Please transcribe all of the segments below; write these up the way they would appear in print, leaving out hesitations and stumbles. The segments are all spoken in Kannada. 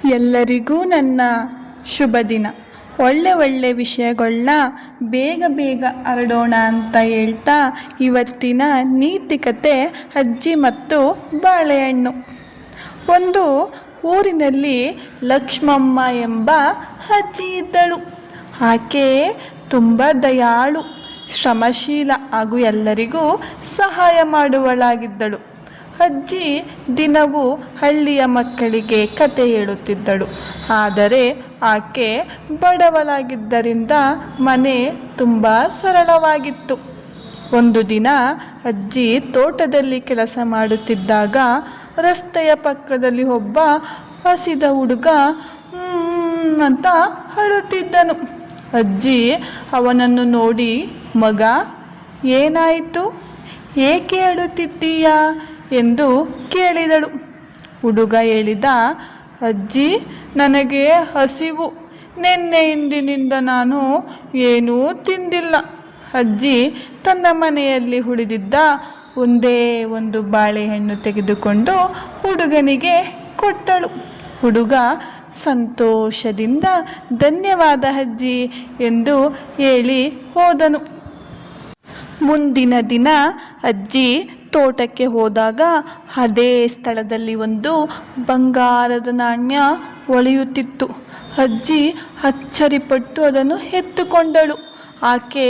ಎಲ್ಲರಿಗೂ ನನ್ನ ಶುಭ ದಿನ. ಒಳ್ಳೆ ಒಳ್ಳೆ ವಿಷಯಗಳನ್ನ ಬೇಗ ಬೇಗ ಹರಡೋಣ ಅಂತ ಹೇಳ್ತಾ ಇವತ್ತಿನ ನೀತಿಕತೆ ಅಜ್ಜಿ ಮತ್ತು ಬಾಳೆಹಣ್ಣು. ಒಂದು ಊರಿನಲ್ಲಿ ಲಕ್ಷ್ಮಮ್ಮ ಎಂಬ ಅಜ್ಜಿ ಇದ್ದಳು. ಆಕೆ ತುಂಬ ದಯಾಳು, ಶ್ರಮಶೀಲ ಹಾಗೂ ಎಲ್ಲರಿಗೂ ಸಹಾಯ ಮಾಡುವಳಾಗಿದ್ದಳು. ಅಜ್ಜಿ ದಿನವೂ ಹಳ್ಳಿಯ ಮಕ್ಕಳಿಗೆ ಕತೆ ಹೇಳುತ್ತಿದ್ದಳು. ಆದರೆ ಆಕೆ ಬಡವಳಾಗಿದ್ದರಿಂದ ಮನೆ ತುಂಬ ಸರಳವಾಗಿತ್ತು. ಒಂದು ದಿನ ಅಜ್ಜಿ ತೋಟದಲ್ಲಿ ಕೆಲಸ ಮಾಡುತ್ತಿದ್ದಾಗ ರಸ್ತೆಯ ಪಕ್ಕದಲ್ಲಿ ಒಬ್ಬ ಹಸಿದ ಹುಡುಗ ಅಂತ ಅಳುತ್ತಿದ್ದನು. ಅಜ್ಜಿ ಅವನನ್ನು ನೋಡಿ, ಮಗ, ಏನಾಯಿತು? ಏಕೆ ಅಳುತ್ತಿದ್ದೀಯಾ ಎಂದು ಕೇಳಿದಳು. ಹುಡುಗ ಹೇಳಿದ, ಅಜ್ಜಿ, ನನಗೆ ಹಸಿವು. ನಿನ್ನೆಯಿಂದಿನಿಂದ ನಾನು ಏನೂ ತಿಂದಿಲ್ಲ. ಅಜ್ಜಿ ತನ್ನ ಮನೆಯಲ್ಲಿ ಉಳಿದಿದ್ದ ಒಂದೇ ಒಂದು ಬಾಳೆಹಣ್ಣು ತೆಗೆದುಕೊಂಡು ಹುಡುಗನಿಗೆ ಕೊಟ್ಟಳು. ಹುಡುಗ ಸಂತೋಷದಿಂದ ಧನ್ಯವಾದ ಅಜ್ಜಿ ಎಂದು ಹೇಳಿ ಹೋದನು. ಮುಂದಿನ ದಿನ ಅಜ್ಜಿ ತೋಟಕ್ಕೆ ಹೋದಾಗ ಅದೇ ಸ್ಥಳದಲ್ಲಿ ಒಂದು ಬಂಗಾರದ ನಾಣ್ಯ ಹೊಳೆಯುತ್ತಿತ್ತು. ಅಜ್ಜಿ ಅಚ್ಚರಿಪಟ್ಟು ಅದನ್ನು ಎತ್ತುಕೊಂಡಳು. ಆಕೆ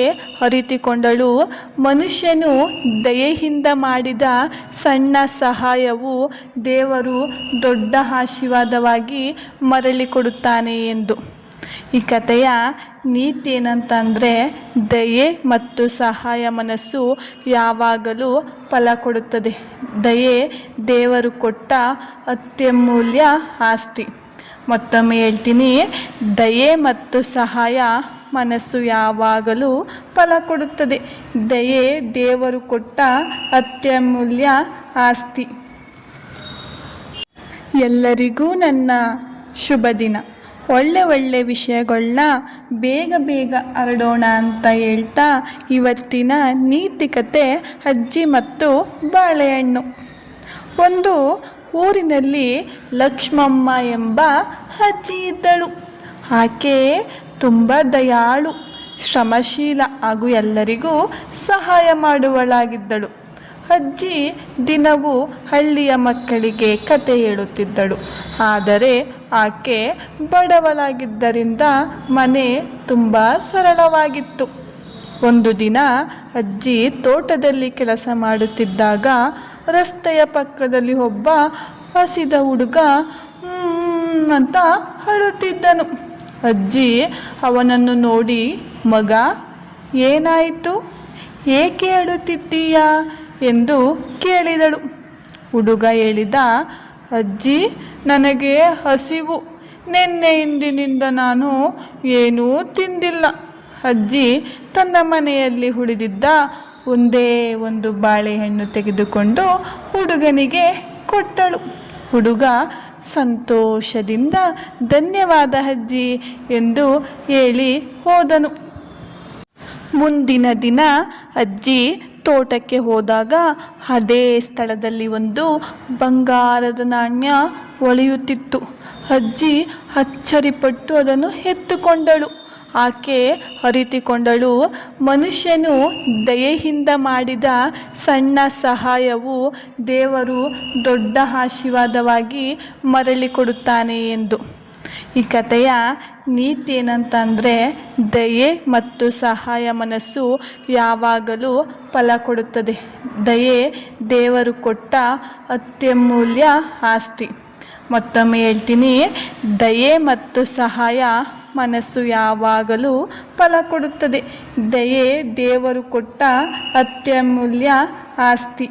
ಅರಿತುಕೊಂಡಳು, ಮನುಷ್ಯನು ದಯೆಯಿಂದ ಮಾಡಿದ ಸಣ್ಣ ಸಹಾಯವು ದೇವರು ದೊಡ್ಡ ಆಶೀರ್ವಾದವಾಗಿ ಮರಳಿ ಕೊಡುತ್ತಾನೆ ಎಂದು. ಈ ಕಥೆಯ ನೀತಿ ಏನಂತಂದರೆ, ದಯೆ ಮತ್ತು ಸಹಾಯ ಮನಸ್ಸು ಯಾವಾಗಲೂ ಫಲ ಕೊಡುತ್ತದೆ. ದಯೆ ದೇವರು ಕೊಟ್ಟ ಅತ್ಯಮೂಲ್ಯ ಆಸ್ತಿ. ಮತ್ತೊಮ್ಮೆ ಹೇಳ್ತೀನಿ, ದಯೆ ಮತ್ತು ಸಹಾಯ ಮನಸ್ಸು ಯಾವಾಗಲೂ ಫಲ ಕೊಡುತ್ತದೆ. ದಯೆ ದೇವರು ಕೊಟ್ಟ ಅತ್ಯಮೂಲ್ಯ ಆಸ್ತಿ. ಎಲ್ಲರಿಗೂ ನನ್ನ ಶುಭ ದಿನ. ಒಳ್ಳೆ ಒಳ್ಳೆ ವಿಷಯಗಳನ್ನ ಬೇಗ ಬೇಗ ಹರಡೋಣ ಅಂತ ಹೇಳ್ತಾ ಇವತ್ತಿನ ನೀತಿಕತೆ ಅಜ್ಜಿ ಮತ್ತು ಬಾಳೆಹಣ್ಣು. ಒಂದು ಊರಿನಲ್ಲಿ ಲಕ್ಷ್ಮಮ್ಮ ಎಂಬ ಅಜ್ಜಿ ಇದ್ದಳು. ಆಕೆ ತುಂಬ ದಯಾಳು, ಶ್ರಮಶೀಲ ಹಾಗೂ ಎಲ್ಲರಿಗೂ ಸಹಾಯ ಮಾಡುವಳಾಗಿದ್ದಳು. ಅಜ್ಜಿ ದಿನವೂ ಹಳ್ಳಿಯ ಮಕ್ಕಳಿಗೆ ಕತೆ ಹೇಳುತ್ತಿದ್ದಳು. ಆದರೆ ಆಕೆ ಬಡವಳಾಗಿದ್ದರಿಂದ ಮನೆ ತುಂಬ ಸರಳವಾಗಿತ್ತು. ಒಂದು ದಿನ ಅಜ್ಜಿ ತೋಟದಲ್ಲಿ ಕೆಲಸ ಮಾಡುತ್ತಿದ್ದಾಗ ರಸ್ತೆಯ ಪಕ್ಕದಲ್ಲಿ ಒಬ್ಬ ಹಸಿದ ಹುಡುಗ ಅಂತ ಅಳುತ್ತಿದ್ದನು. ಅಜ್ಜಿ ಅವನನ್ನು ನೋಡಿ, ಮಗ, ಏನಾಯಿತು? ಏಕೆ ಅಳುತ್ತಿದ್ದೀಯಾ ಎಂದು ಕೇಳಿದಳು. ಹುಡುಗ ಹೇಳಿದ, ಅಜ್ಜಿ, ನನಗೆ ಹಸಿವು. ನಿನ್ನೆಯಿಂದಿನಿಂದ ನಾನು ಏನೂ ತಿಂದಿಲ್ಲ. ಅಜ್ಜಿ ತನ್ನ ಮನೆಯಲ್ಲಿ ಉಳಿದಿದ್ದ ಒಂದೇ ಒಂದು ಬಾಳೆಹಣ್ಣು ತೆಗೆದುಕೊಂಡು ಹುಡುಗನಿಗೆ ಕೊಟ್ಟಳು. ಹುಡುಗ ಸಂತೋಷದಿಂದ ಧನ್ಯವಾದ ಅಜ್ಜಿ ಎಂದು ಹೇಳಿ ಹೋದನು. ಮುಂದಿನ ದಿನ ಅಜ್ಜಿ ತೋಟಕ್ಕೆ ಹೋದಾಗ ಅದೇ ಸ್ಥಳದಲ್ಲಿ ಒಂದು ಬಂಗಾರದ ನಾಣ್ಯ ಹೊಳೆಯುತ್ತಿತ್ತು. ಅಜ್ಜಿ ಅಚ್ಚರಿಪಟ್ಟು ಅದನ್ನು ಎತ್ತುಕೊಂಡಳು. ಆಕೆ ಅರಿತುಕೊಂಡಳು, ಮನುಷ್ಯನು ದಯೆಯಿಂದ ಮಾಡಿದ ಸಣ್ಣ ಸಹಾಯವು ದೇವರು ದೊಡ್ಡ ಆಶೀರ್ವಾದವಾಗಿ ಮರಳಿ ಕೊಡುತ್ತಾನೆ ಎಂದು. ಈ ಕಥೆಯ ನೀತಿ ಏನಂತಂದರೆ, ದಯೆ ಮತ್ತು ಸಹಾಯ ಮನಸ್ಸು ಯಾವಾಗಲೂ ಫಲ ಕೊಡುತ್ತದೆ. ದಯೆ ದೇವರು ಕೊಟ್ಟ ಅತ್ಯಮೂಲ್ಯ ಆಸ್ತಿ. ಮತ್ತೊಮ್ಮೆ ಹೇಳ್ತೀನಿ, ದಯೆ ಮತ್ತು ಸಹಾಯ ಮನಸ್ಸು ಯಾವಾಗಲೂ ಫಲ ಕೊಡುತ್ತದೆ. ದಯೆ ದೇವರು ಕೊಟ್ಟ ಅತ್ಯಮೂಲ್ಯ ಆಸ್ತಿ.